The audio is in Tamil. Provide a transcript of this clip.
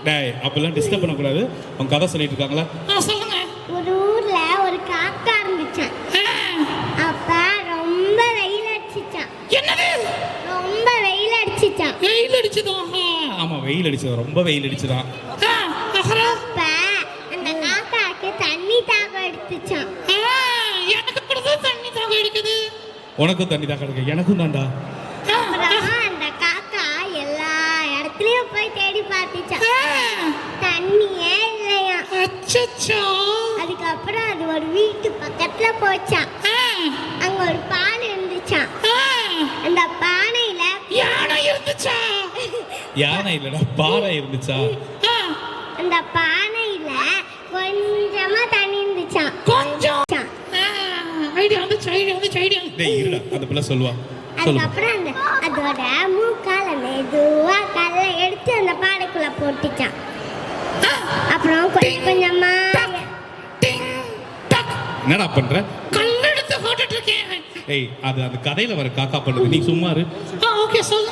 டேய் அப்பெல்லாம் டிஸ்டர்ப் பண்ணக்கூடாது. அவங்க கதை சொல்லிட்டு இருக்காங்களா? சொல்லுங்க. ஒரு ஊர்ல ஒரு காக்கா இருந்துச்சான். அப்ப ரொம்ப வெயில் அடிச்சுச்சான். என்னது? ரொம்ப வெயில் அடிச்சுச்சான். வெயில் அடிச்சுதான். ஆமா வெயில் அடிச்சது, ரொம்ப வெயில் அடிச்சுதான். அப்ப அந்த காக்காக்கு தண்ணி தாகம் எடுத்துச்சான். எனக்கு கூட தண்ணி தாகம் எடுக்குது. உனக்கும் தண்ணி தாகம் எடுக்கு, எனக்கும் தான்டா. அப்புறம் அந்த காக்கா எல்லா இடத்துலயும் போய் தேடி பார்த்துச்சான். தண்ணியே இல்லையா. அச்சச்சோ. அதுக்கப்புறம் அது ஒரு வீட்டு பக்கத்துல போச்சான். அங்க ஒரு பானை இருந்துச்சான். அந்த பானையில யானை இருந்துச்சா? யானை இல்லடா, பாறை இருந்துச்சா? அந்த பானையில கொஞ்சமா தண்ணி இருந்துச்சான். கொஞ்சம் ஐடியா வந்து ஐடியா. டேய் இருடா, அந்த பிள்ளை சொல்லுவா. சொல்லு. அதுக்கப்புறம் அதோட மூக்கால மெதுவா கல்லை எடுத்து அந்த பானைக்குள்ள போட்டுச்சான். அப்புறம் கொஞ்சம் கொஞ்சமா என்னடா பண்ற? கல் எடுத்து போட்டுட்டு இருக்கேன். ஏய் அது அந்த கதையில வர காக்கா பண்ணுது, நீ சும்மா இரு. ஓகே சொல்லு.